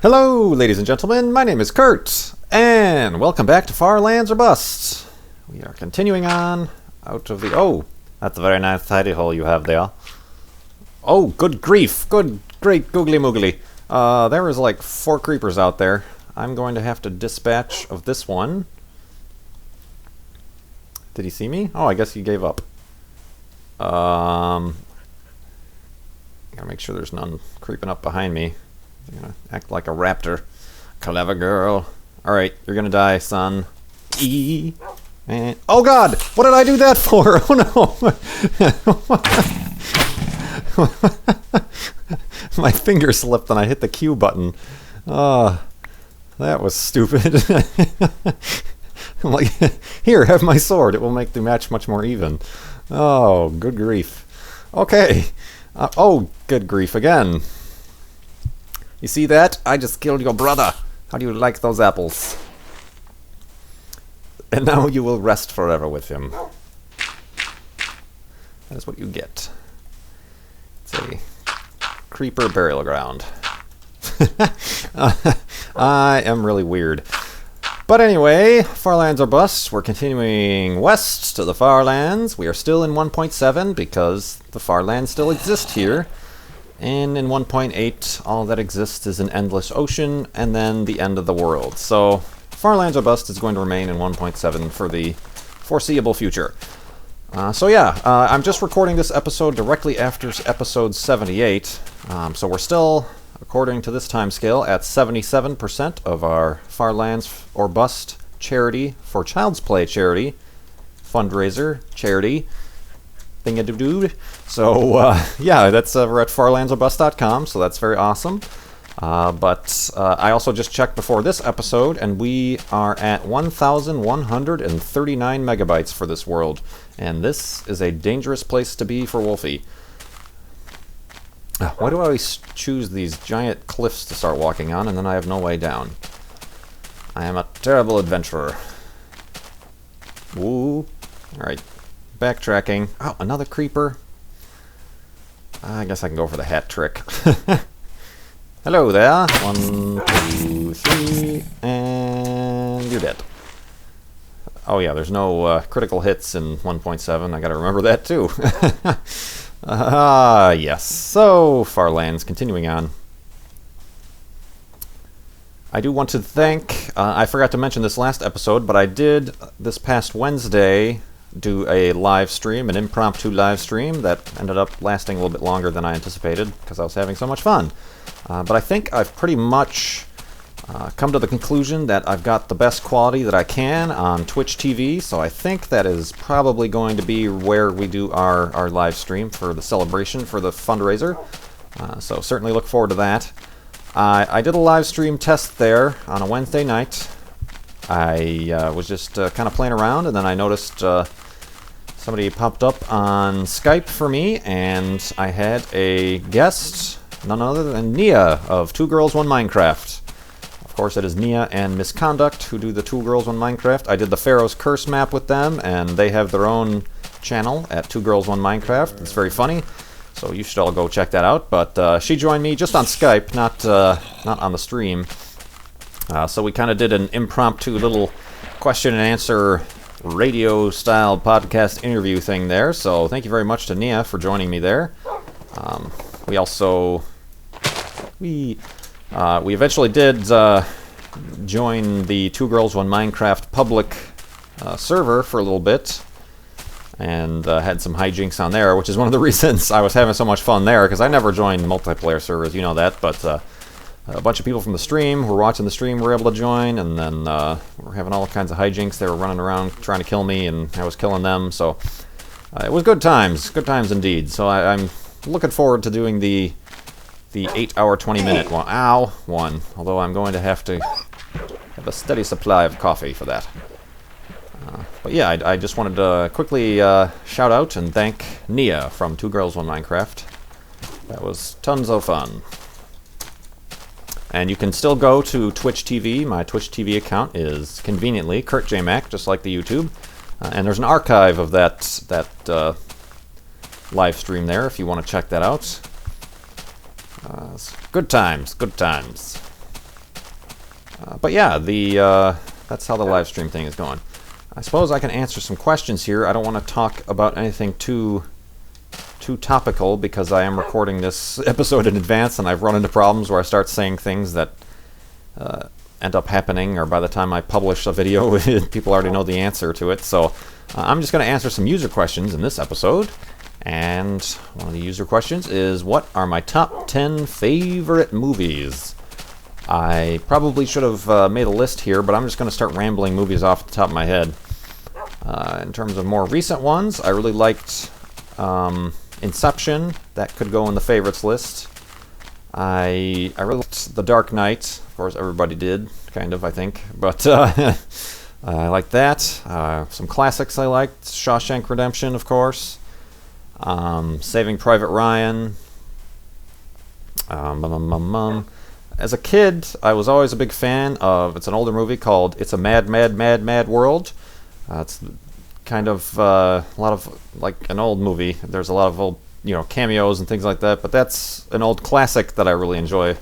Hello, ladies and gentlemen, my name is Kurt, and welcome back to Far Lands or Bust. We are continuing on out of the... Oh, that's a very nice hidey hole you have there. Oh, good grief, great googly moogly. There was like 4 creepers out there. I'm going to have to dispatch of this one. Did he see me? Oh, I guess he gave up. Gotta make sure there's none creeping up behind me. I'm gonna act like a raptor. Clever girl. Alright, you're gonna die, son. And oh god! What did I do that for? Oh no! My finger slipped and I hit the Q button. Oh, that was stupid. I'm like, here, have my sword. It will make the match much more even. Oh, good grief. Okay. Oh, good grief again. You see that? I just killed your brother. How do you like those apples? And now you will rest forever with him. That is what you get. It's a creeper burial ground. I am really weird. But anyway, Farlands or Bust. We're continuing west to the Farlands. We are still in 1.7 because the Farlands still exist here. And in 1.8, all that exists is an endless ocean, and then the end of the world. So, Farlands or Bust is going to remain in 1.7 for the foreseeable future. I'm just recording this episode directly after episode 78. So we're still, according to this timescale, at 77% of our Farlands or Bust charity for Child's Play charity, fundraiser, charity, thing-a-doo-doo. So, yeah, that's we're at farlandsorbust.com, so that's very awesome. But I also just checked before this episode, and we are at 1,139 megabytes for this world. And this is a dangerous place to be for Wolfie. Why do I always choose these giant cliffs to start walking on, and then I have no way down? I am a terrible adventurer. Woo. Alright. Backtracking. Oh, another creeper. I guess I can go for the hat trick. Hello there. 1, 2, 3, and you're dead. Oh yeah, there's no critical hits in 1.7. I gotta remember that too. Yes. So, Farlands, continuing on. I do want to thank, I forgot to mention this last episode, but I did this past Wednesday do a live stream, an impromptu live stream that ended up lasting a little bit longer than I anticipated because I was having so much fun. But I think I've pretty much come to the conclusion that I've got the best quality that I can on Twitch TV, so I think that is probably going to be where we do our live stream for the celebration for the fundraiser. So certainly look forward to that. I did a live stream test there on a Wednesday night. I was just kind of playing around, and then I noticed somebody popped up on Skype for me, and I had a guest, none other than Nia of 2 Girls 1 Minecraft. Of course, it is Nia and Misconduct who do the 2 Girls 1 Minecraft. I did the Pharaoh's Curse map with them, and they have their own channel at 2 Girls 1 Minecraft. It's very funny, so you should all go check that out. But she joined me just on Skype, not on the stream. So we kind of did an impromptu little question and answer radio-style podcast interview thing there. So thank you very much to Nia for joining me there. We also we eventually did join the 2 Girls 1 Minecraft public server for a little bit, and had some hijinks on there, which is one of the reasons I was having so much fun there, because I never joined multiplayer servers, you know that, but a bunch of people from the stream who were watching the stream were able to join, and then we were having all kinds of hijinks. They were running around trying to kill me, and I was killing them, so it was good times indeed. So I'm looking forward to doing the 8-hour, 20-minute one. Ow! One. Although I'm going to have to have a steady supply of coffee for that. But yeah, I just wanted to quickly shout out and thank Nia from 2 Girls 1 Minecraft. That was tons of fun. And you can still go to Twitch TV. My Twitch TV account is conveniently KurtJMac, just like the YouTube. And there's an archive of that live stream there if you want to check that out. Good times, good times. But yeah, that's how the live stream thing is going. I suppose I can answer some questions here. I don't want to talk about anything too topical because I am recording this episode in advance, and I've run into problems where I start saying things that end up happening, or by the time I publish a video, people already know the answer to it. So I'm just going to answer some user questions in this episode. And one of the user questions is, what are my top 10 favorite movies? I probably should have made a list here, but I'm just going to start rambling movies off the top of my head. In terms of more recent ones, I really liked Inception. That could go in the favorites list. I really liked The Dark Knight. Of course, everybody did, kind of, I think. But I liked that. Some classics I liked. Shawshank Redemption, of course. Saving Private Ryan. As a kid, I was always a big fan of, it's an older movie called It's a Mad, Mad, Mad, Mad World. It's kind of a lot of, like, an old movie. There's a lot of old, cameos and things like that, but that's an old classic that I really enjoy.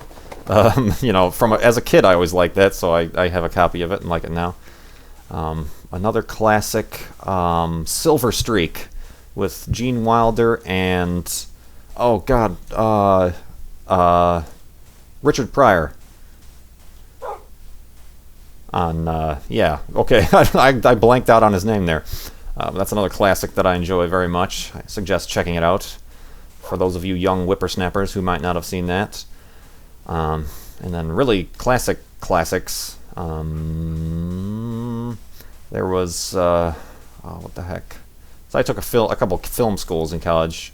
As a kid, I always liked that, so I have a copy of it and like it now. Another classic, Silver Streak, with Gene Wilder and, Richard Pryor. I blanked out on his name there. That's another classic that I enjoy very much. I suggest checking it out for those of you young whippersnappers who might not have seen that. And then really classics. There was, what the heck? So I took a couple film schools in college,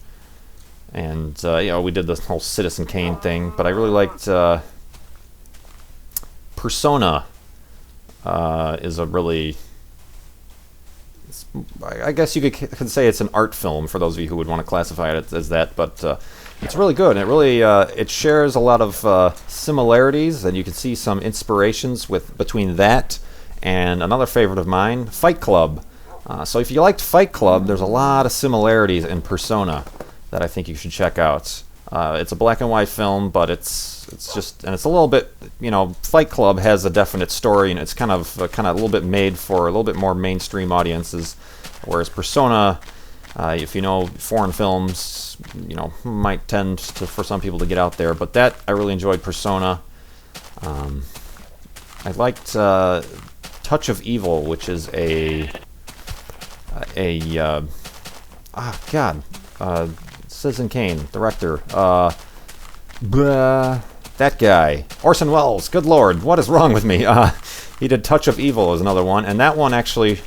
and we did this whole Citizen Kane thing. But I really liked Persona. Is a really, I guess you could say it's an art film for those of you who would want to classify it as that. But it's really good. And it really it shares a lot of similarities, and you can see some inspirations between that and another favorite of mine, Fight Club. So if you liked Fight Club, there's a lot of similarities in Persona that I think you should check out. It's a black and white film, but it's a little bit, Fight Club has a definite story, and it's kind of a little bit made for a little bit more mainstream audiences, whereas Persona, if you know foreign films, might tend for some people to get out there. But that, I really enjoyed Persona. I liked Touch of Evil, which is Citizen Kane, director. That guy. Orson Welles. Good Lord, what is wrong with me? He did Touch of Evil is another one, and that one actually,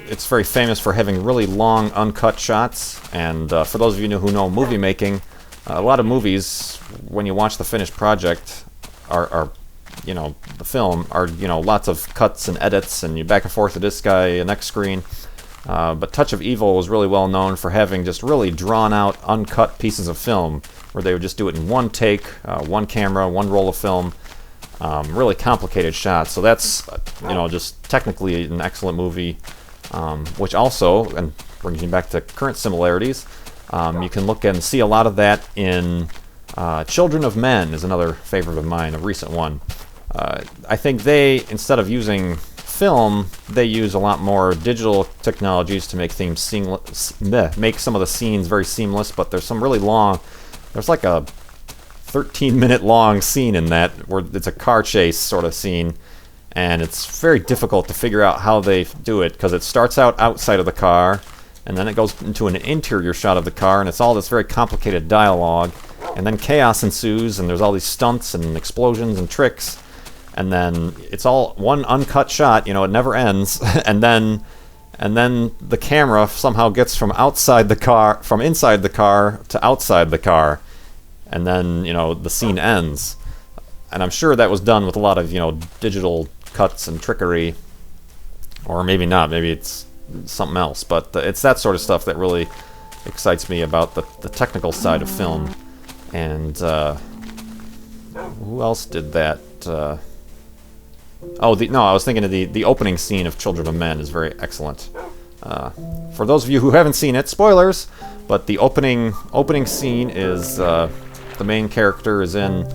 it's very famous for having really long, uncut shots. And for those of you who know movie making, a lot of movies, when you watch the finished project, are the film, are, lots of cuts and edits, and you back and forth to this guy, next screen. But Touch of Evil was really well known for having just really drawn out, uncut pieces of film where they would just do it in one take, one camera, one roll of film, really complicated shots. So that's, just technically an excellent movie, which also, and brings me back to current similarities, you can look and see a lot of that in Children of Men is another favorite of mine, a recent one. I think they, instead of using film, they use a lot more digital technologies to make things seamless, make some of the scenes very seamless. But there's some really long, there's like a 13-minute long scene in that where it's a car chase sort of scene, and it's very difficult to figure out how they do it, because it starts out outside of the car, and then it goes into an interior shot of the car, and it's all this very complicated dialogue, and then chaos ensues, and there's all these stunts and explosions and tricks. And then it's all one uncut shot, it never ends. and then the camera somehow gets from inside the car to outside the car. And then, the scene ends. And I'm sure that was done with a lot of, digital cuts and trickery. Or maybe not, maybe it's something else. But it's that sort of stuff that really excites me about the technical side of film. And who else did that? I was thinking of the opening scene of Children of Men is very excellent. For those of you who haven't seen it, spoilers, but the opening scene is the main character is in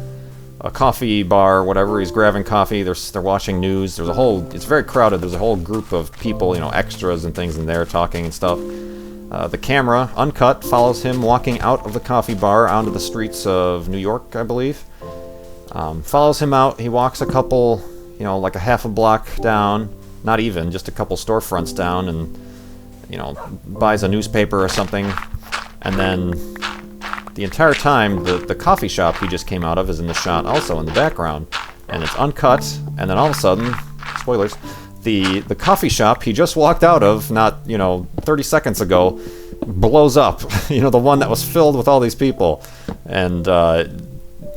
a coffee bar, whatever. He's grabbing coffee. They're watching news. It's very crowded. There's a whole group of people, extras and things in there talking and stuff. The camera, uncut, follows him walking out of the coffee bar onto the streets of New York, I believe. Follows him out. He walks a couple, like a half a block down, not even, just a couple storefronts down, and, buys a newspaper or something. And then the entire time, the coffee shop he just came out of is in the shot also in the background. And it's uncut, and then all of a sudden, spoilers, the coffee shop he just walked out of, not, 30 seconds ago, blows up. The one that was filled with all these people. And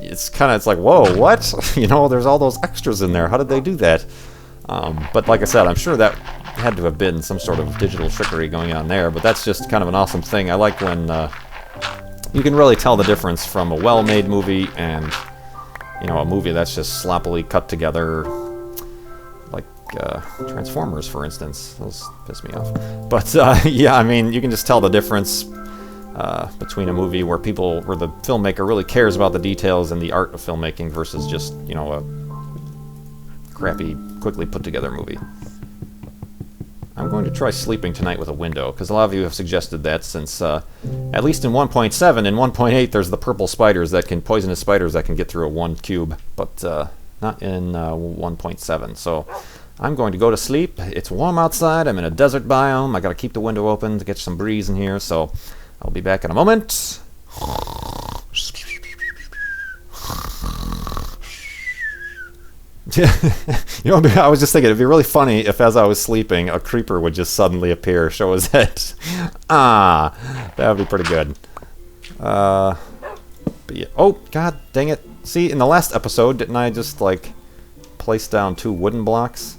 it's like, whoa, what? There's all those extras in there. How did they do that? But like I said, I'm sure that had to have been some sort of digital trickery going on there. But that's just kind of an awesome thing. I like when you can really tell the difference from a well-made movie and, a movie that's just sloppily cut together. Transformers, for instance. Those piss me off. But, yeah, I mean, you can just tell the difference between a movie where the filmmaker really cares about the details and the art of filmmaking versus just, a crappy, quickly put together movie. I'm going to try sleeping tonight with a window, because a lot of you have suggested that since, at least in 1.7, in 1.8 there's the purple poisonous spiders that can get through a 1 cube, but not in 1.7, so I'm going to go to sleep. It's warm outside, I'm in a desert biome, I gotta keep the window open to get some breeze in here, so I'll be back in a moment. I was just thinking, it'd be really funny if as I was sleeping, a creeper would just suddenly appear, show his head. That would be pretty good. But yeah. Oh, god dang it. See, in the last episode, didn't I just, place down 2 wooden blocks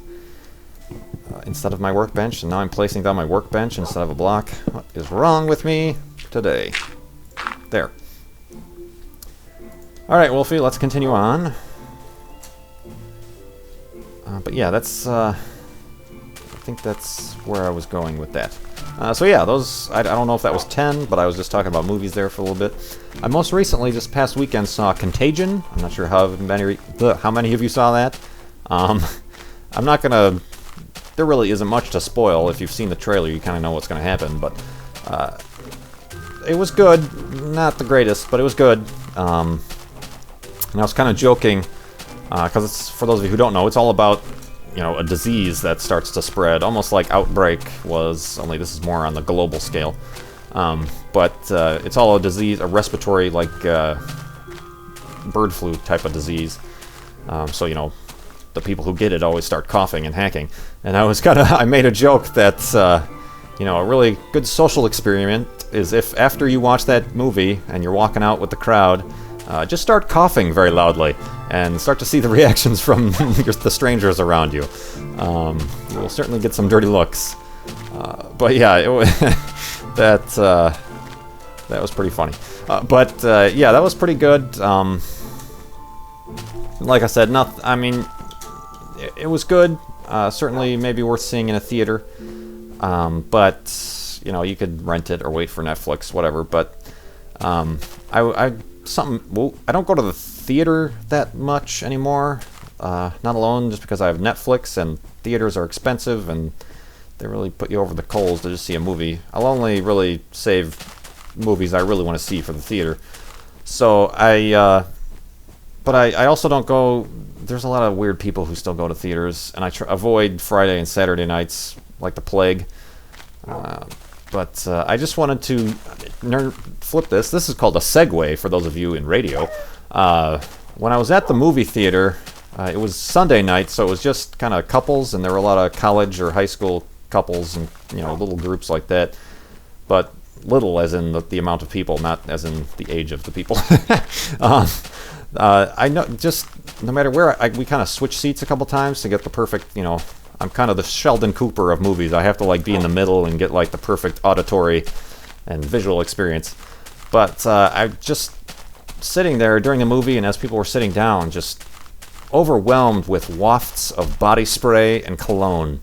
instead of my workbench, and now I'm placing down my workbench instead of a block? What is wrong with me today? There. Alright, Wolfie, let's continue on. But yeah, that's, I think that's where I was going with that. So yeah, I don't know if that was 10, but I was just talking about movies there for a little bit. I most recently, this past weekend, saw Contagion. I'm not sure how many of you saw that. I'm not gonna, there really isn't much to spoil. If you've seen the trailer, you kind of know what's gonna happen, but it was good. Not the greatest, but it was good. And I was kind of joking, because it's, for those of you who don't know, it's all about, a disease that starts to spread, almost like Outbreak was, only this is more on the global scale. But it's all a disease, a respiratory, bird flu type of disease. So, the people who get it always start coughing and hacking. And I made a joke that, a really good social experiment is if after you watch that movie and you're walking out with the crowd, just start coughing very loudly and start to see the reactions from the strangers around you. You will certainly get some dirty looks. But yeah, that was pretty funny. Yeah, that was pretty good. Like I said, it was good. Certainly maybe worth seeing in a theater. But, you could rent it or wait for Netflix, whatever. But I don't go to the theater that much anymore. Not alone just because I have Netflix and theaters are expensive and they really put you over the coals to just see a movie. I'll only really save movies I really want to see for the theater. So but I also don't go. There's a lot of weird people who still go to theaters, and I avoid Friday and Saturday nights like the plague. But I just wanted to flip this. This is called a segue for those of you in radio. When I was at the movie theater, it was Sunday night, so it was just kind of couples, and there were a lot of college or high school couples and little groups like that. But little as in the amount of people, not as in the age of the people. I know, just no matter where, we kind of switch seats a couple times to get the perfect, I'm kind of the Sheldon Cooper of movies. I have to be in the middle and get the perfect auditory and visual experience. But I just sitting there during the movie, and as people were sitting down, just overwhelmed with wafts of body spray and cologne.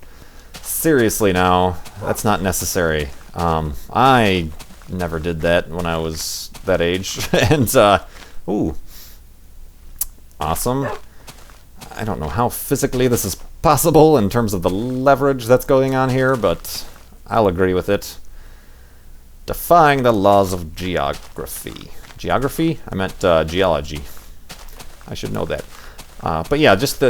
Seriously now, that's not necessary. I never did that when I was that age. And, awesome. I don't know how physically this is possible in terms of the leverage that's going on here, but I'll agree with it. Defying the laws of geography. Geography? I meant geology. I should know that. But yeah, just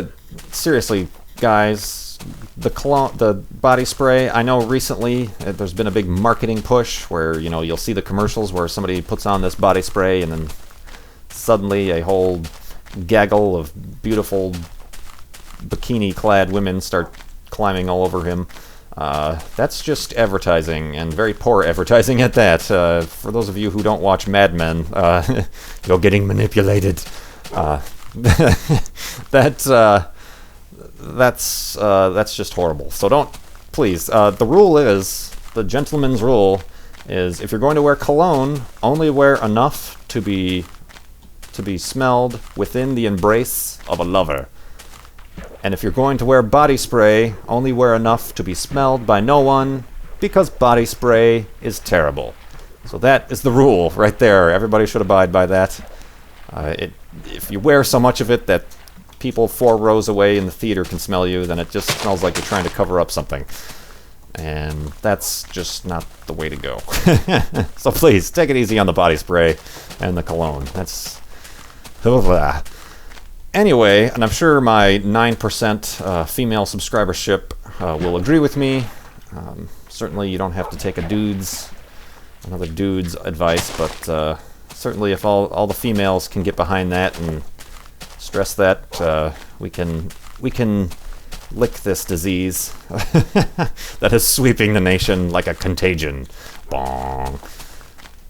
seriously, guys, the body spray. I know recently there's been a big marketing push where, you know, you'll see the commercials where somebody puts on this body spray and then suddenly a whole gaggle of beautiful bikini-clad women start climbing all over him. That's just advertising, and very poor advertising at that. For those of you who don't watch Mad Men, you're getting manipulated. That's just horrible. So don't, please. The gentleman's rule is, if you're going to wear cologne, only wear enough to be smelled within the embrace of a lover. And if you're going to wear body spray, only wear enough to be smelled by no one, because body spray is terrible. So that is the rule right there. Everybody should abide by that. If you wear so much of it that people 4 rows away in the theater can smell you, then it just smells like you're trying to cover up something. And that's just not the way to go. So please, take it easy on the body spray and the cologne. That's... Anyway, and I'm sure my 9% female subscribership will agree with me. Certainly you don't have to take another dude's advice, but certainly if all the females can get behind that and stress that, we can lick this disease that is sweeping the nation like a contagion. Bong.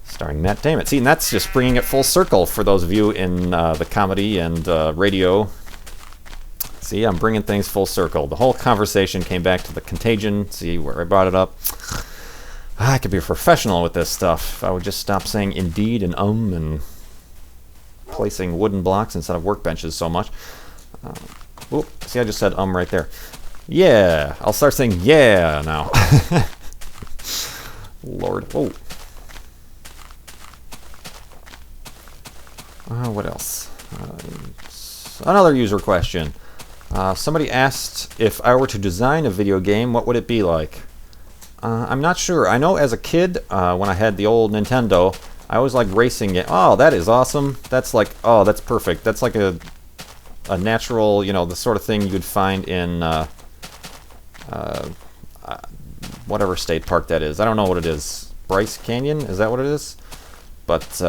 Starring Matt Damon. See, and that's just bringing it full circle for those of you in the comedy and radio. See, I'm bringing things full circle. The whole conversation came back to the contagion. See where I brought it up? I could be a professional with this stuff if I would just stop saying indeed and placing wooden blocks instead of workbenches so much. See, I just said right there. Yeah, I'll start saying yeah now. Lord. Oh. What else? Another user question. Somebody asked, if I were to design a video game, what would it be like? I'm not sure. I know as a kid, when I had the old Nintendo, I always liked racing it. Oh, that is awesome. That's like, oh, that's perfect. That's like a natural, you know, the sort of thing you'd find in whatever state park that is. I don't know what it is. Bryce Canyon? Is that what it is? But,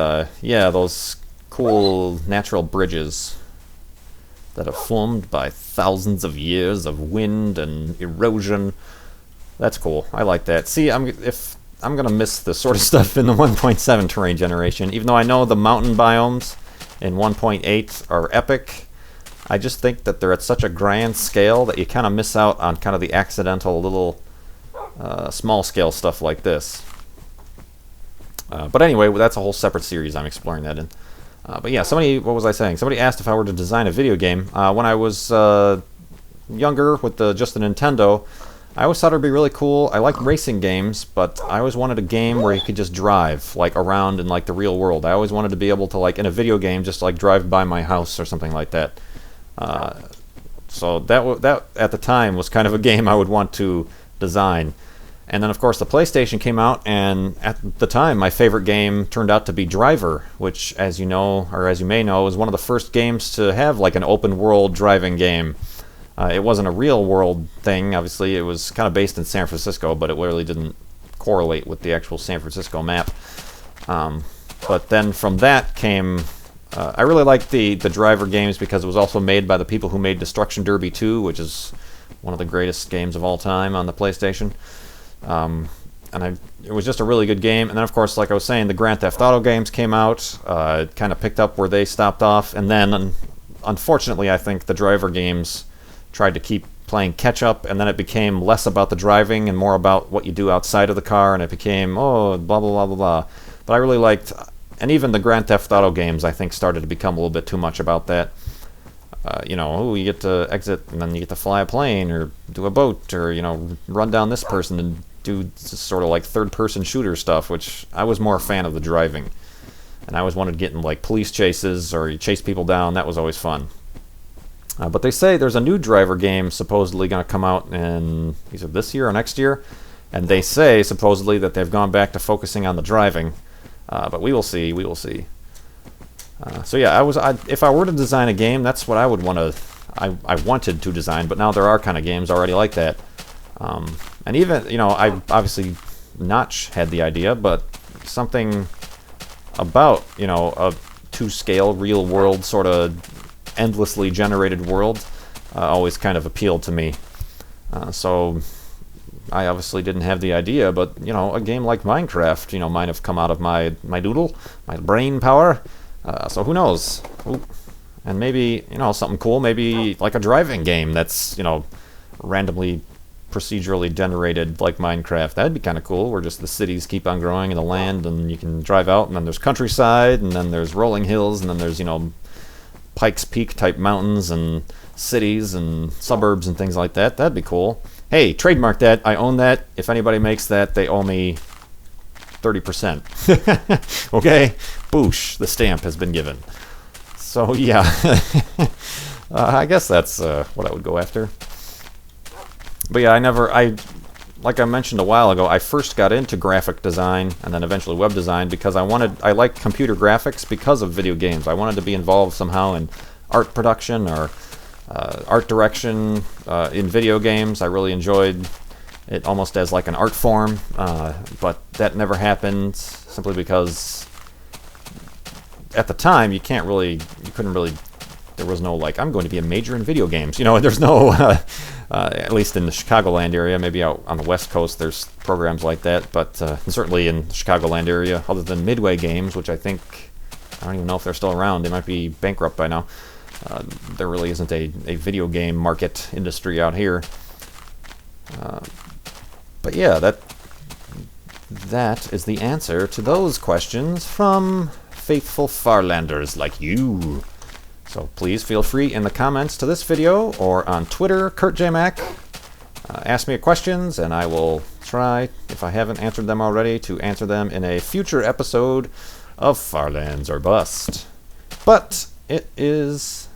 yeah, those cool natural bridges that are formed by thousands of years of wind and erosion. That's cool. I like that. See, I'm gonna miss this sort of stuff in the 1.7 terrain generation, even though I know the mountain biomes in 1.8 are epic. I just think that they're at such a grand scale that you kind of miss out on kind of the accidental little small scale stuff like this. But anyway, that's a whole separate series I'm exploring that in. But yeah, what was I saying? Somebody asked if I were to design a video game. When I was younger with just the Nintendo, I always thought it would be really cool. I like racing games, but I always wanted a game where you could just drive, like, around in, like, the real world. I always wanted to be able to, like, in a video game, just, like, drive by my house or something like that. So that at the time was kind of a game I would want to design. And then, of course, the PlayStation came out, and at the time, my favorite game turned out to be Driver, which, as you know, or as you may know, is one of the first games to have, like, an open-world driving game. It wasn't a real-world thing, obviously. It was kind of based in San Francisco, but it really didn't correlate with the actual San Francisco map. But then from that came... I really liked the Driver games because it was also made by the people who made Destruction Derby 2, which is one of the greatest games of all time on the PlayStation. It was just a really good game. And then, of course, like I was saying, the Grand Theft Auto games came out. It kind of picked up where they stopped off. And then, unfortunately, I think the Driver games tried to keep playing catch-up, and then it became less about the driving and more about what you do outside of the car, and it became, blah, blah, blah, blah, blah. But I really liked... And even the Grand Theft Auto games, I think, started to become a little bit too much about that. You get to exit, and then you get to fly a plane, or do a boat, or, run down this person and do sort of like third-person shooter stuff, which I was more a fan of the driving. And I always wanted to get in, like, police chases, or you chase people down. That was always fun. But they say there's a new driver game supposedly going to come out in either this year or next year. And they say supposedly that they've gone back to focusing on the driving. But we will see. We will see. So yeah, if I were to design a game, that's what I would want to. I wanted to design, but now there are kind of games already like that. And even, I obviously Notch had the idea, but something about, a to-scale, real-world sort of endlessly generated world always kind of appealed to me. So I obviously didn't have the idea, but, a game like Minecraft, might have come out of my doodle, my brain power. So who knows? Ooh. And maybe, something cool, maybe like a driving game that's, randomly procedurally generated like Minecraft. That'd be kind of cool, where just the cities keep on growing in the land, and you can drive out, and then there's countryside, and then there's rolling hills, and then there's, Pikes Peak type mountains and cities and suburbs and things like that. That'd be cool. Hey, trademark that. I own that. If anybody makes that, they owe me 30%. Okay? Boosh. The stamp has been given. So, yeah. I guess that's what I would go after. But yeah, like I mentioned a while ago, I first got into graphic design and then eventually web design because I like computer graphics because of video games. I wanted to be involved somehow in art production or art direction in video games. I really enjoyed it almost as like an art form, but that never happened simply because at the time you couldn't really, there was no like, I'm going to be a major in video games. There's no, at least in the Chicagoland area, maybe out on the West Coast there's programs like that, but certainly in the Chicagoland area, other than Midway Games, which I don't even know if they're still around, they might be bankrupt by now. There really isn't a video game market industry out here. But yeah, that is the answer to those questions from faithful Farlanders like you. So please feel free in the comments to this video or on Twitter, KurtJMac. Ask me questions, and I will try, if I haven't answered them already, to answer them in a future episode of Farlands or Bust. But it is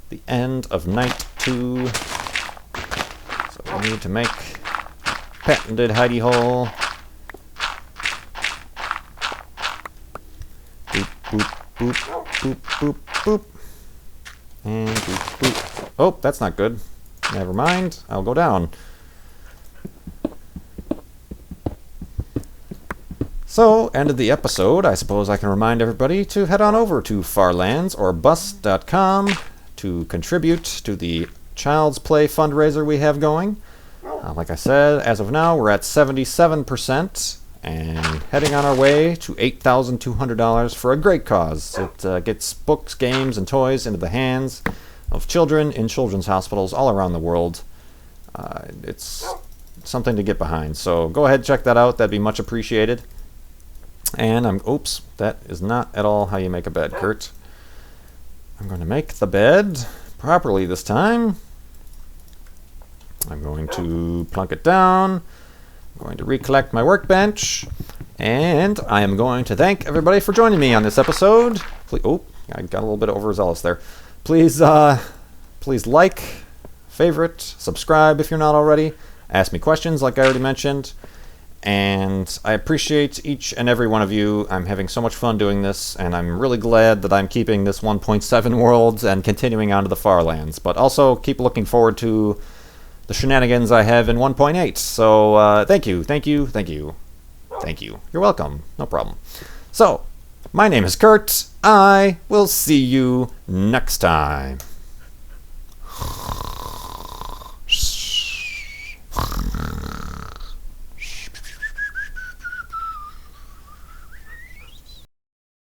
the end of night 2, so we need to make patented hidey hole. Boop, boop, boop, boop, boop, boop. And boop, boop. Oh, that's not good. Never mind. I'll go down. So, end of the episode. I suppose I can remind everybody to head on over to farlandsorbust.com to contribute to the Child's Play fundraiser we have going. Like I said, as of now, we're at 77% and heading on our way to $8,200 for a great cause. It gets books, games, and toys into the hands of children in children's hospitals all around the world. It's something to get behind. So go ahead, check that out. That'd be much appreciated. And oops, that is not at all how you make a bed, Kurt. I'm going to make the bed properly this time. I'm going to plunk it down. I'm going to recollect my workbench. And I am going to thank everybody for joining me on this episode. Oh, I got a little bit overzealous there. Please like, favorite, subscribe if you're not already. Ask me questions like I already mentioned. And I appreciate each and every one of you. I'm having so much fun doing this, and I'm really glad that I'm keeping this 1.7 worlds and continuing on to the Farlands. But also keep looking forward to the shenanigans I have in 1.8. So thank you, thank you, thank you, thank you. You're welcome. No problem. So, my name is Kurt. I will see you next time.